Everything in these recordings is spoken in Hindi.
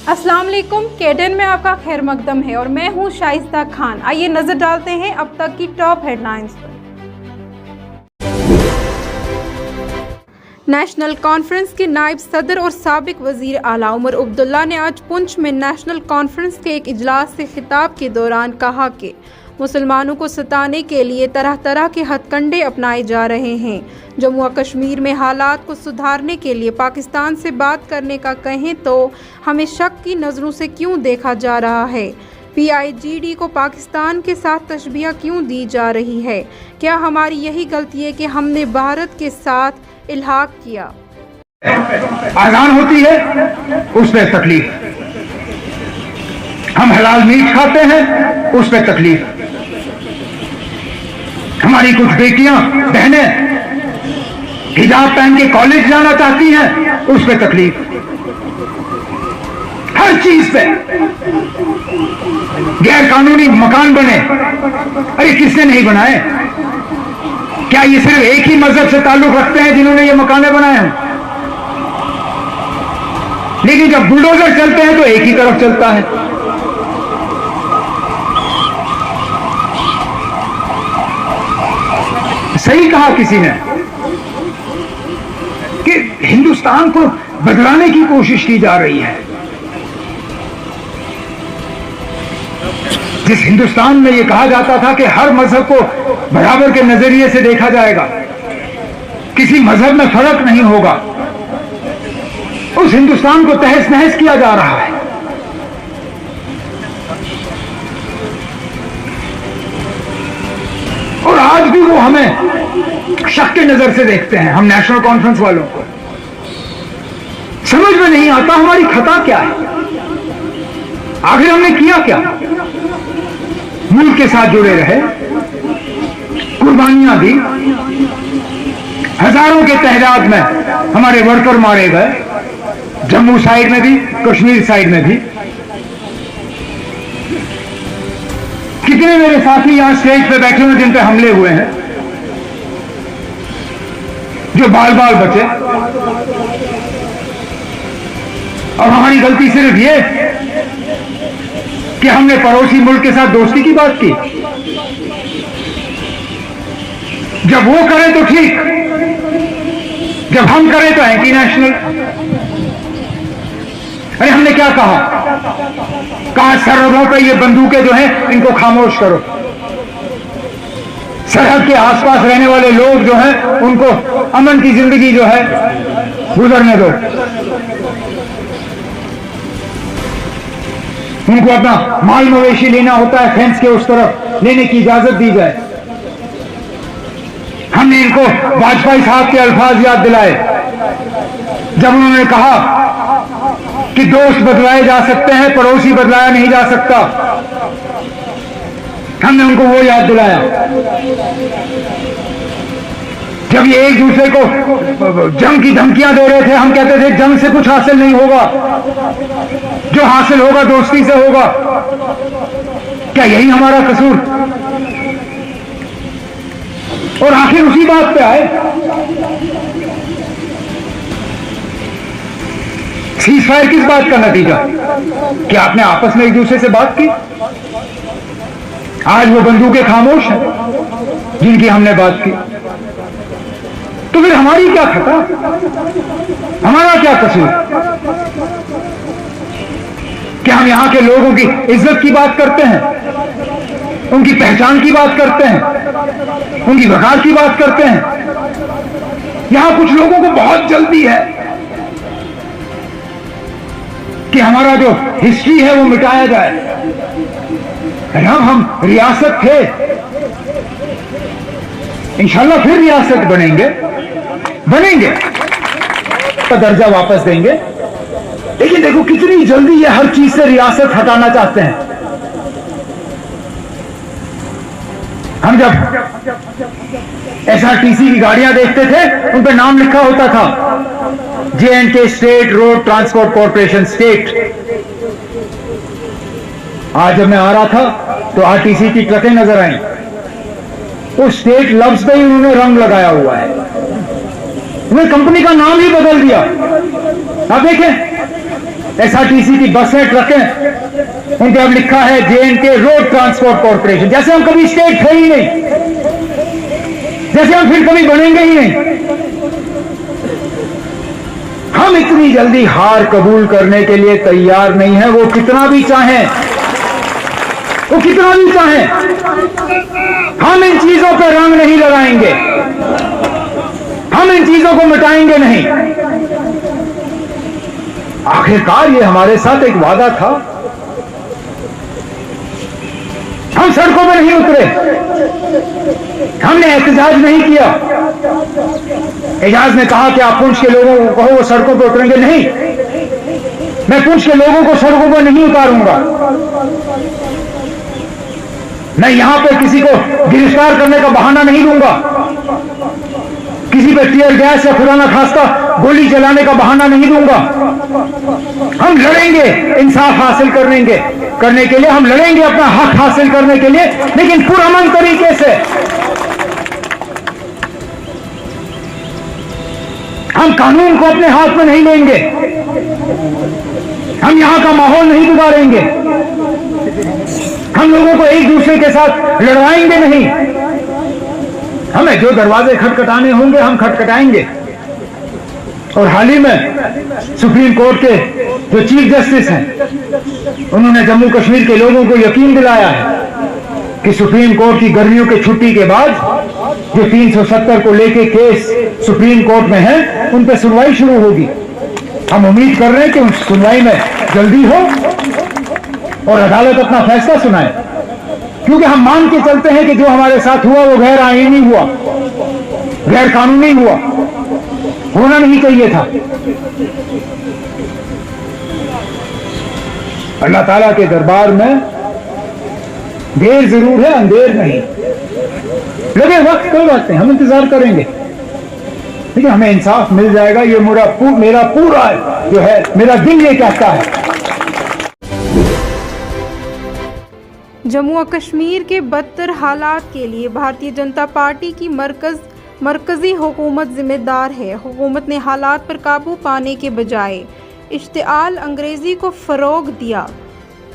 अस्सलाम वालेकुम। केडन में आपका खैर मकदम है और मैं हूं शाइस्ता खान। आइए नजर डालते हैं अब तक की टॉप हेडलाइंस पर। नेशनल कॉन्फ्रेंस के नायब सदर और साबिक वजीर आला उमर अब्दुल्ला ने आज पुंछ में नेशनल कॉन्फ्रेंस के एक इजलास से खिताब के दौरान कहा कि मुसलमानों को सताने के लिए तरह तरह के हथकंडे अपनाए जा रहे हैं। जम्मू और कश्मीर में हालात को सुधारने के लिए पाकिस्तान से बात करने का कहें तो हमें शक की नज़रों से क्यों देखा जा रहा है। PIGD को पाकिस्तान के साथ तशबीह क्यों दी जा रही है। क्या हमारी यही गलती है कि हमने भारत के साथ इल्हाक किया। आजान होती है उस पर तकलीफ, हम हलाल मीट खाते हैं उस पर तकलीफ, हमारी कुछ बेटियां बहनें हिजाब पहन के कॉलेज जाना चाहती हैं उस पर तकलीफ, हर चीज पे गैर कानूनी मकान बने। अरे किसने नहीं बनाए? क्या ये सिर्फ एक ही मजहब से ताल्लुक रखते हैं जिन्होंने ये मकाने बनाए हैं? लेकिन जब बुलडोजर चलते हैं तो एक ही तरफ चलता है। सही कहा किसी ने कि हिंदुस्तान को बदलाने की कोशिश की जा रही है। जिस हिंदुस्तान में यह कहा जाता था कि हर मजहब को बराबर के नजरिए से देखा जाएगा, किसी मजहब में फर्क नहीं होगा, उस हिंदुस्तान को तहस नहस किया जा रहा है। और आज भी वो हमें शक की नजर से देखते हैं। हम नेशनल कॉन्फ्रेंस वालों को समझ में नहीं आता हमारी खता क्या है, आखिर हमने किया क्या। मुल्क के साथ जुड़े रहे, कुर्बानियां दी, हजारों के तहदाद में हमारे वर्कर मारे गए, जम्मू साइड में भी कश्मीर साइड में भी। कितने मेरे साथी यहां स्टेज पे बैठे हुए जिन पे हमले हुए हैं, जो बाल बाल बचे। और हमारी गलती सिर्फ ये कि हमने पड़ोसी मुल्क के साथ दोस्ती की बात की। जब वो करें तो ठीक, जब हम करें तो एंटी नेशनल। अरे हमने क्या कहा सरहदों पे ये बंदूकें जो हैं इनको खामोश करो, सरहद के आसपास रहने वाले लोग जो हैं उनको अमन की जिंदगी जो है गुजरने दो, उनको अपना माल मवेशी लेना होता है फेंस के उस तरफ लेने की इजाजत दी जाए। हमने इनको वाजपेयी साहब के अल्फाज याद दिलाए जब उन्होंने कहा कि दोस्त बदलाए जा सकते हैं, पड़ोसी बदलाया नहीं जा सकता। हमने उनको वो याद दिलाया। जब ये एक दूसरे को जंग की धमकियां दे रहे थे, हम कहते थे जंग से कुछ हासिल नहीं होगा, जो हासिल होगा दोस्ती से होगा। क्या यही हमारा कसूर? और आखिर उसी बात पे आए। सीजफायर किस बात का नतीजा कि आपने आपस में एक दूसरे से बात की। आज वो बंदूकें खामोश हैं जिनकी हमने बात की। तो फिर हमारी क्या खता, हमारा क्या कसूर? क्या हम यहां के लोगों की इज्जत की बात करते हैं, उनकी पहचान की बात करते हैं, उनकी वकार की बात करते हैं? यहां कुछ लोगों को बहुत जल्दी है कि हमारा जो हिस्ट्री है वो मिटाया जाए। हम रियासत थे, इंशाल्लाह फिर रियासत बनेंगे का दर्जा वापस देंगे। लेकिन देखो कितनी जल्दी ये हर चीज से रियासत हटाना चाहते हैं। हम जब SRTC की गाड़ियां देखते थे उन पर नाम लिखा होता था J&K state road transport corporation state. आज जब मैं आ रहा था तो RTC की ट्रकें नजर आई, उस स्टेट लफ्ज पे ही उन्होंने रंग लगाया हुआ है, उन्होंने कंपनी का नाम ही बदल दिया। आप देखें एसआरटीसी की बसें ट्रकें, उन पर अब लिखा है J&K रोड ट्रांसपोर्ट कॉर्पोरेशन, जैसे हम कभी स्टेट थे ही नहीं, जैसे हम फिर कभी बनेंगे ही नहीं। हम इतनी जल्दी हार कबूल करने के लिए तैयार नहीं है, वो कितना भी चाहें, वो कितना भी चाहें। हम इन चीजों पर रंग नहीं लगाएंगे, हम इन चीजों को मिटाएंगे नहीं। आखिरकार ये हमारे साथ एक वादा था। हम सड़कों पर नहीं उतरे, हमने एहतजाज नहीं किया। एजाज ने कहा कि आप पुंछ के लोगों को कहो वो सड़कों पर उतरेंगे, नहीं, मैं पुंछ के लोगों को सड़कों पर नहीं उतारूंगा। मैं यहां पर किसी को गिरफ्तार करने का बहाना नहीं दूंगा, किसी पर टीयर गैस या खुदा न खास्ता गोली चलाने का बहाना नहीं दूंगा। हम लड़ेंगे इंसाफ हासिल करने के लिए, हम लड़ेंगे अपना हक हासिल करने के लिए, लेकिन पुरअमन तरीके से। हम कानून को अपने हाथ में नहीं लेंगे, हम यहां का माहौल नहीं बिगाड़ेंगे, हम लोगों को एक दूसरे के साथ लड़वाएंगे नहीं। हमें जो दरवाजे खटखटाने होंगे हम खटखटाएंगे। और हाल ही में सुप्रीम कोर्ट के जो चीफ जस्टिस हैं, उन्होंने जम्मू कश्मीर के लोगों को यकीन दिलाया है कि सुप्रीम कोर्ट की गर्मियों की छुट्टी के बाद जो 370 को लेके केस सुप्रीम कोर्ट में है, उन पर सुनवाई शुरू होगी। हम उम्मीद कर रहे हैं कि उस सुनवाई में जल्दी हो और अदालत अपना फैसला सुनाए, क्योंकि हम मान के चलते हैं कि जो हमारे साथ हुआ वो गैर आईनी हुआ, गैर कानूनी हुआ, होना नहीं चाहिए था। अल्लाह ताला के दरबार में देर जरूर है, अंधेर नहीं। लगे वक्त कोई बात नहीं, हम इंतजार करेंगे, लेकिन हमें इंसाफ मिल जाएगा। ये मेरा पूरा जो है मेरा दिल ये कहता है। जम्मू और कश्मीर के बदतर हालात के लिए भारतीय जनता पार्टी की मरकजी हुकूमत जिम्मेदार है। हुकूमत ने हालात पर काबू पाने के बजाय इश्तिआल अंग्रेजी को फ़रोग दिया।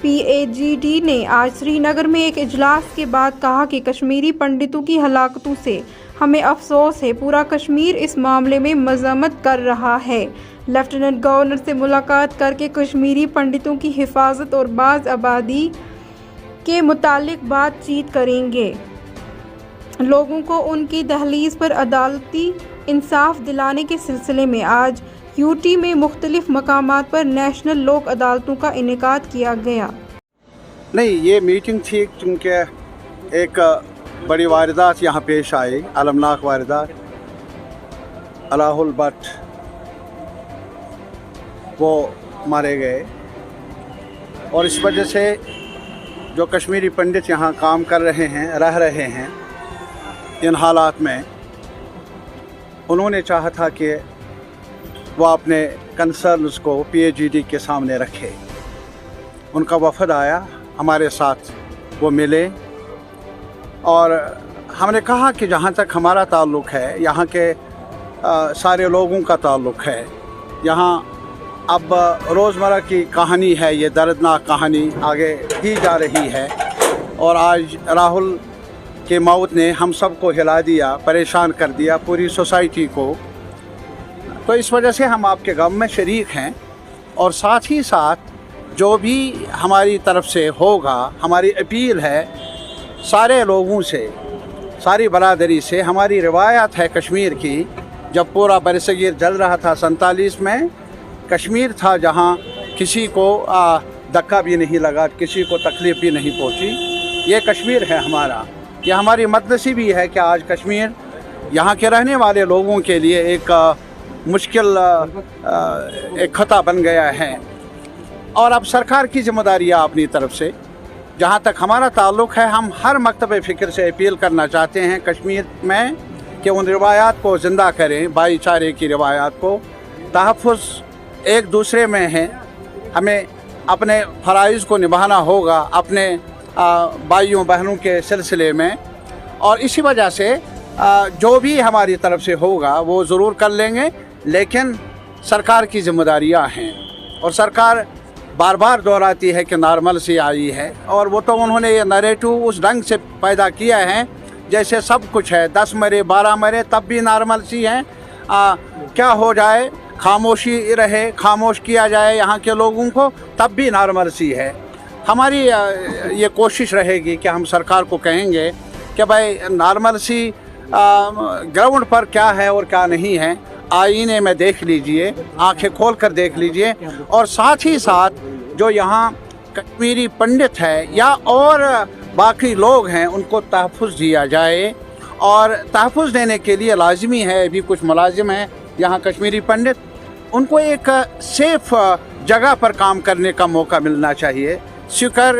PAGD ने आज श्रीनगर में एक इजलास के बाद कहा कि कश्मीरी पंडितों की हलाकतों से हमें अफसोस है, पूरा कश्मीर इस मामले में मजम्मत कर रहा है। लेफ्टिनेंट गवर्नर से मुलाकात करके कश्मीरी पंडितों की हिफाजत और बाज़ आबादी के मुतालिक बातचीत करेंगे। लोगों को उनकी दहलीज पर अदालती इंसाफ दिलाने के सिलसिले में आज यूटी में मुख्तलिफ मकामात पर नेशनल लोक अदालतों का इनेकाद किया गया। नहीं, ये मीटिंग थी क्योंकि एक बड़ी वारदात यहाँ पेश आई, अलमनाक वारदात। अलाहुल भट्ट वो मारे गए और इस वजह से जो कश्मीरी पंडित यहाँ काम कर रहे हैं, रह रहे हैं, इन हालात में उन्होंने चाहा था कि वो अपने कंसर्न्स को PAGD के सामने रखे। उनका वफद आया, हमारे साथ वो मिले और हमने कहा कि जहाँ तक हमारा ताल्लुक़ है, यहाँ के सारे लोगों का ताल्लुक़ है, यहाँ अब रोज़मर्रा की कहानी है, ये दर्दनाक कहानी आगे की जा रही है। और आज राहुल के मौत ने हम सब को हिला दिया, परेशान कर दिया, पूरी सोसाइटी को। तो इस वजह से हम आपके गम में शरीक हैं और साथ ही साथ जो भी हमारी तरफ से होगा, हमारी अपील है सारे लोगों से, सारी बरादरी से। हमारी रिवायत है कश्मीर की, जब पूरा बरसगीर जल रहा था 47 में, कश्मीर था जहाँ किसी को धक्का भी नहीं लगा, किसी को तकलीफ़ भी नहीं पहुँची। ये कश्मीर है हमारा। ये हमारी बदनसीबी है कि आज कश्मीर यहाँ के रहने वाले लोगों के लिए एक मुश्किल एक खता बन गया है। और अब सरकार की जिम्मेदारी है अपनी तरफ से। जहाँ तक हमारा ताल्लुक़ है, हम हर मकतब फ़िक्र से अपील करना चाहते हैं कश्मीर में कि उन रिवायात को ज़िंदा करें, भाईचारे की रिवायात को। तहफ़्फ़ुज़ एक दूसरे में है, हमें अपने फ़राइज़ को निभाना होगा अपने भाइयों बहनों के सिलसिले में। और इसी वजह से जो भी हमारी तरफ से होगा वो ज़रूर कर लेंगे, लेकिन सरकार की जिम्मेदारियां हैं और सरकार बार बार दोहराती है कि नॉर्मलसी आई है, और वो तो उन्होंने ये नैरेटिव उस ढंग से पैदा किया है जैसे सब कुछ है, 10 मरे 12 मरे तब भी नॉर्मलसी है। क्या हो जाए, खामोशी रहे, खामोश किया जाए यहाँ के लोगों को, तब भी नॉर्मलसी है। हमारी ये कोशिश रहेगी कि हम सरकार को कहेंगे कि भाई नॉर्मलसी ग्राउंड पर क्या है और क्या नहीं है, आईने में देख लीजिए, आंखें खोल कर देख लीजिए, और साथ ही साथ जो यहाँ कश्मीरी पंडित है या और बाकी लोग हैं उनको तहफ़्फ़ुज़ दिया जाए। और तहफ़्फ़ुज़ देने के लिए लाजमी है, अभी कुछ मुलाजिम हैं यहाँ कश्मीरी पंडित, उनको एक सेफ़ जगह पर काम करने का मौका मिलना चाहिए, सिक्योर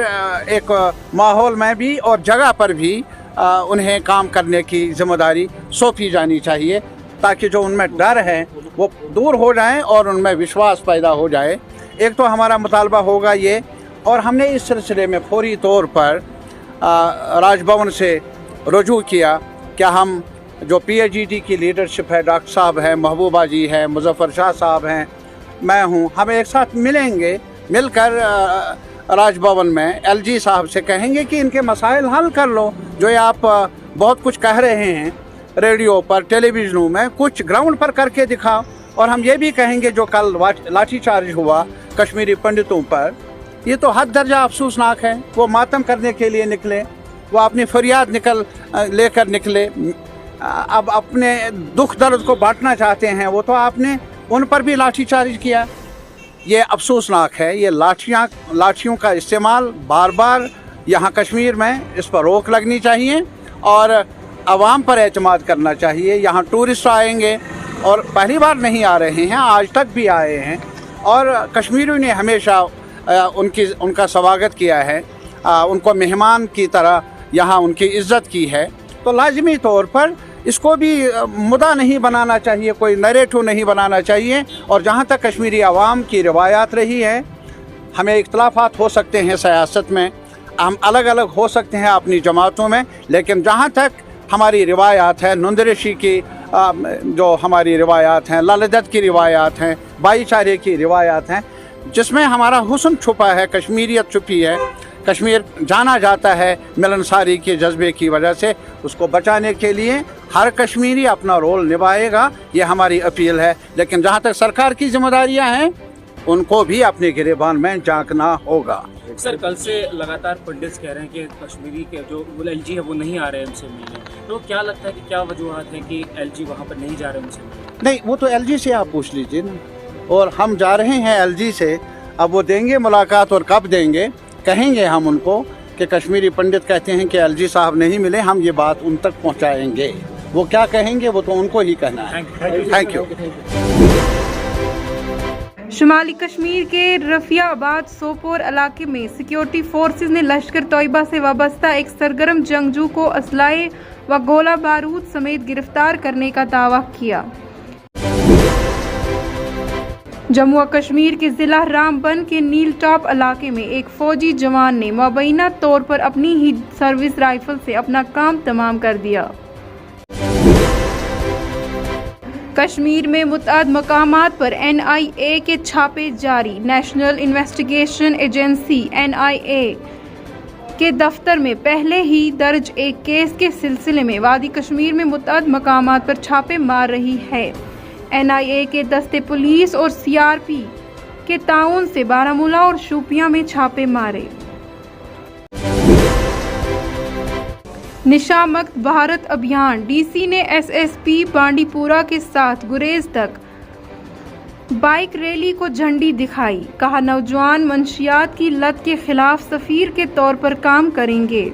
एक माहौल में भी और जगह पर भी उन्हें काम करने की जिम्मेदारी सौंपी जानी चाहिए, ताकि जो उनमें डर है वो दूर हो जाए और उनमें विश्वास पैदा हो जाए। एक तो हमारा मुतालबा होगा ये, और हमने इस सिलसिले में फौरी तौर पर राजभवन से रुजू किया कि हम जो PAGD की लीडरशिप है, डॉक्टर साहब हैं, महबूबा जी हैं, मुजफ्फर शाह साहब हैं, मैं हूँ, हम एक साथ मिलेंगे, मिलकर राजभवन में LG साहब से कहेंगे कि इनके मसाइल हल कर लो। जो ये आप बहुत कुछ कह रहे हैं रेडियो पर, टेलीविज़नों में, कुछ ग्राउंड पर करके दिखाओ। और हम ये भी कहेंगे जो कल लाठीचार्ज हुआ कश्मीरी पंडितों पर, ये तो हद दर्जा अफसोसनाक है। वो मातम करने के लिए निकले, वो अपनी फरियाद लेकर निकले, अब अपने दुख दर्द को बांटना चाहते हैं, वो तो आपने उन पर भी लाठीचार्ज किया। ये अफसोसनाक है। ये लाठियों का इस्तेमाल बार बार यहाँ कश्मीर में, इस पर रोक लगनी चाहिए और आवाम पर एतमाद करना चाहिए। यहाँ टूरिस्ट आएंगे और पहली बार नहीं आ रहे हैं, आज तक भी आए हैं, और कश्मीरियों ने हमेशा उनका स्वागत किया है, उनको मेहमान की तरह यहाँ उनकी इज़्ज़त की है। तो लाजमी तौर पर इसको भी मुद्दा नहीं बनाना चाहिए, कोई नैरेटिव नहीं बनाना चाहिए। और जहाँ तक कश्मीरी आवाम की रिवायात रही है, हमें इख्तलाफात हो सकते हैं सियासत में, हम अलग अलग हो सकते हैं अपनी जमातों में, लेकिन जहाँ तक हमारी रिवायात है, नुंदरशी की जो हमारी रिवायात हैं, लालदत की रिवायात हैं, भाईचारे की रिवायात हैं, जिसमें हमारा हुस्न छुपा है, कश्मीरियत छुपी है। कश्मीर जाना जाता है मिलनसारी के जज्बे की वजह से, उसको बचाने के लिए हर कश्मीरी अपना रोल निभाएगा, ये हमारी अपील है। लेकिन जहाँ तक सरकार की जिम्मेदारियाँ हैं, उनको भी अपने गिरेबान में झांकना होगा। सर, कल से लगातार पंडित कह रहे हैं कि कश्मीरी के जो LG है वो नहीं आ रहे हैं उनसे मिलने, तो क्या लगता है कि क्या वजूहत है कि LG वहाँ पर नहीं जा रहे हैं उनसे मिलने? नहीं, वो तो LG से आप पूछ लीजिए ना, और हम जा रहे हैं LG से। अब वो देंगे मुलाकात, और कब देंगे कहेंगे हम उनको कि कश्मीरी पंडित कहते हैं कि LG साहब नहीं मिले, हम ये बात उन तक पहुँचाएँगे। वो क्या कहेंगे वो तो उनको ही कहना है। Thank you. शुमाली कश्मीर के रफियाबाद सोपोर इलाके में सिक्योरिटी फोर्सेज ने लश्कर तोयबा से वाबस्ता एक सरगर्म जंगजू को असलाहे व गोला बारूद समेत गिरफ्तार करने का दावा किया। जम्मू व कश्मीर के जिला रामबन के नील टॉप इलाके में एक फौजी जवान ने मुबैना तौर पर अपनी ही सर्विस राइफल से अपना काम तमाम कर दिया। कश्मीर में मुतअद्दिद मकामात पर NIA के छापे जारी। नेशनल इन्वेस्टिगेशन एजेंसी NIA के दफ्तर में पहले ही दर्ज एक केस के सिलसिले में वादी कश्मीर में मुतअद्दिद मकामात पर छापे मार रही है। NIA के दस्ते पुलिस और CRP के ताउन से बारामूला और शोपियां में छापे मारे। निशामुक्त भारत अभियान, DC ने SSP बांडीपुरा के साथ गुरेज तक बाइक रैली को झंडी दिखाई। कहा, नौजवान मंशियात की लत के खिलाफ सफीर के तौर पर काम करेंगे।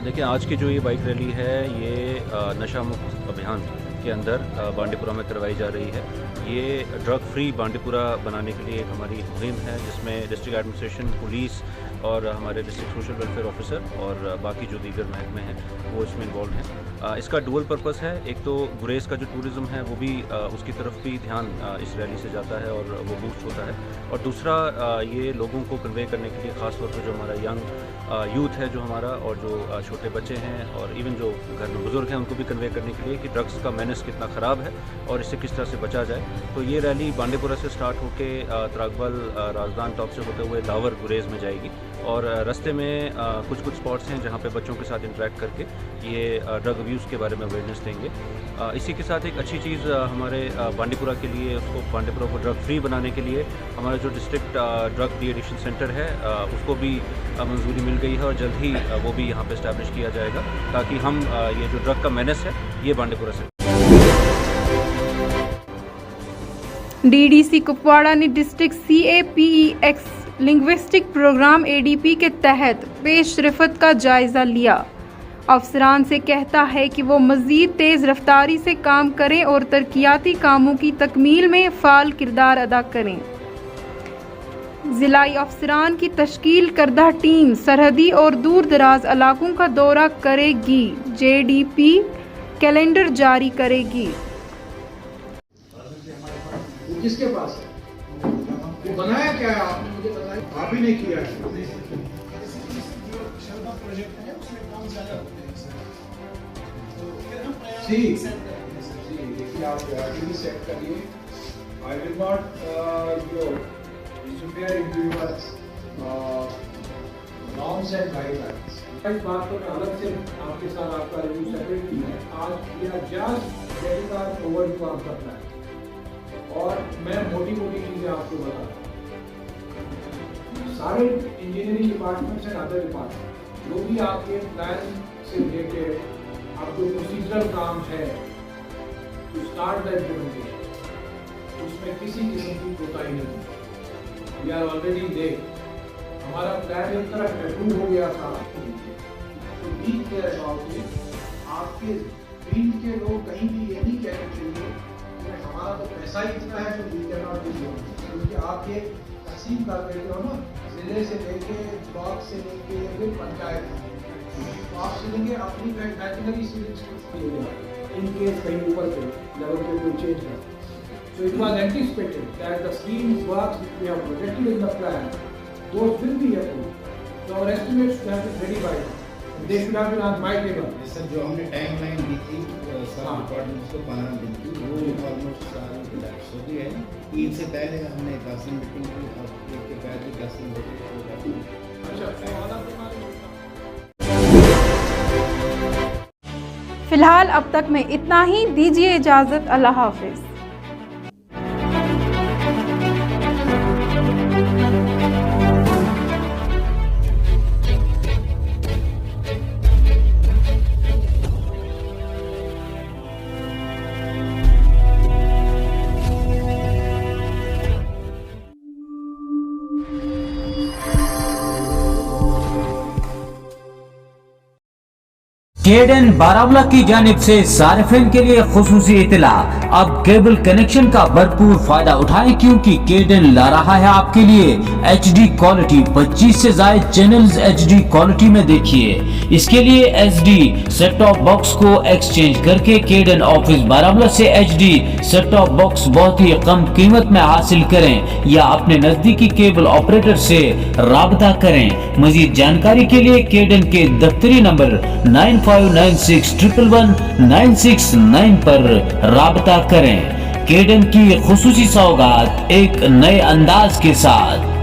देखिए, आज की जो ये बाइक रैली है, ये नशा मुक्त अभियान के अंदर बांडीपुरा में करवाई जा रही है। ये ड्रग फ्री बांडीपुरा बनाने के लिए एक हमारी मुहिम है, जिसमें डिस्ट्रिक्ट एडमिनिस्ट्रेशन, पुलिस और हमारे डिस्ट्रिक्ट सोशल वेलफेयर ऑफिसर और बाकी जो दीगर महकमे हैं वो इसमें इन्वॉल्व हैं। इसका डुअल पर्पस है, एक तो गुरेज का जो टूरिज़्म है वो भी उसकी तरफ भी ध्यान इस रैली से जाता है और वो बूस्ट होता है, और दूसरा ये लोगों को कन्वे करने के लिए ख़ास तौर पर जो हमारा यंग यूथ है जो हमारा, और जो छोटे बच्चे हैं और इवन जो घर में बुज़ुर्ग हैं उनको भी कन्वे करने के लिए कि ड्रग्स का मेनेस कितना ख़राब है और इससे किस तरह से बचा जाए। तो ये रैली बांडीपुरा से स्टार्ट होके त्रागबल राजदान टॉप से होते हुए लावर गुरेज में जाएगी, और रास्ते में कुछ स्पॉट्स हैं जहाँ पे बच्चों के साथ इंटरेक्ट करके ये ड्रग अब्यूज़ के बारे में अवेयरनेस देंगे। इसी के साथ एक अच्छी चीज़ हमारे बांडीपुरा के लिए, उसको बांडीपुरा को ड्रग फ्री बनाने के लिए हमारा जो district drug de addiction centre है उसको भी मंजूरी मिल गई है, और जल्द ही वो भी यहाँ पे इस्टेब्लिश किया जाएगा, ताकि हम ये जो ड्रग का मेनेस है ये बांडीपुरा से। डीडीसी कुपवाड़ा ने डिस्ट्रिक्ट CAPEX लिंग्विस्टिक प्रोग्राम ADP के तहत पेशरफ्त का जायज़ा लिया। अफसरान से कहता है कि वो मज़ीद तेज़ रफ्तारी से काम करें और तरक्याती कामों की तकमील में फ़ाल किरदार अदा करें। ज़िलाई अफसरान की तश्कील करदा टीम सरहदी और दूर दराज इलाकों का दौरा करेगी, JDP कैलेंडर जारी करेगी। किसके पास है? वो बनाया क्या है आपने मुझे बताया? आप ही ने किया है। देखिए आप सेट करिए। I will not prepare individuals norms and guidelines. इस बात को मैं अलग से आपके साथ आपका रिव्यू सेपरेट किया है। आज या जस्ट डेटा ओवर काम करना है, और मैं मोटी चीजें आपको बता रहा हूँ। सारे engineering departments and other department जो भी आपके प्लान से रिलेटेड आप जो प्रोसीजरल काम है टू स्टार्ट द इम्प्लीमेंटेशन, उसमें किसी किस्म की कोताही नहीं। We are already there. हमारा प्लान एक तरह अप्रूव हो गया था। तो बी केयर अबाउट इट। आपके फील्ड के लोग कहीं भी ये नहीं कहना चाहिए कि हमारा तो पैसा ही इतना है तो we can not do it, क्योंकि आप ये तकसीम कर देते हो ना, जिले से लेके ब्लॉक से लेके फिर पंचायत, तो आप सुनेंगे अपनी मैकेनरी इन केस कहीं ऊपर के लेवल पे कोई चेंज है। So it was anticipated that the schemes works which we have projected in the plan, those will be approved. So our estimates should have been ready by now. They should have been on my table. Sir जो हमने टाइमलाइन दी थी सब डिपार्टमेंट्स को 15 दिन की, वो ऑलमोस्ट सारी रिलैक्स हो गई है। ईद से पहले हमने 10 दिन मीटिंग की, और ईद के बाद भी 10 दिन हो फिलहाल अब तक में इतना ही। दीजिए इजाज़त। अल्लाह हाफिज़। केडन बारामुला की जानिब से सारिफिन के लिए खुसूसी इतला, अब केबल कनेक्शन का भरपूर फायदा उठाएं, क्योंकि केडन ला रहा है आपके लिए HD क्वालिटी। 25 से ज्यादा चैनल्स HD क्वालिटी में देखिए। इसके लिए SD सेट टॉप बॉक्स को एक्सचेंज करके केडन ऑफिस बारामुला से HD सेट टॉप बॉक्स बहुत ही कम कीमत में हासिल करें, या अपने नजदीकी केबल ऑपरेटर से राब्ता करें। मजीद जानकारी के लिए केडन के दफ्तरी नंबर 9596 111 969 पर राब्ता करें। केडन की खुसूसी सौगात एक नए अंदाज के साथ।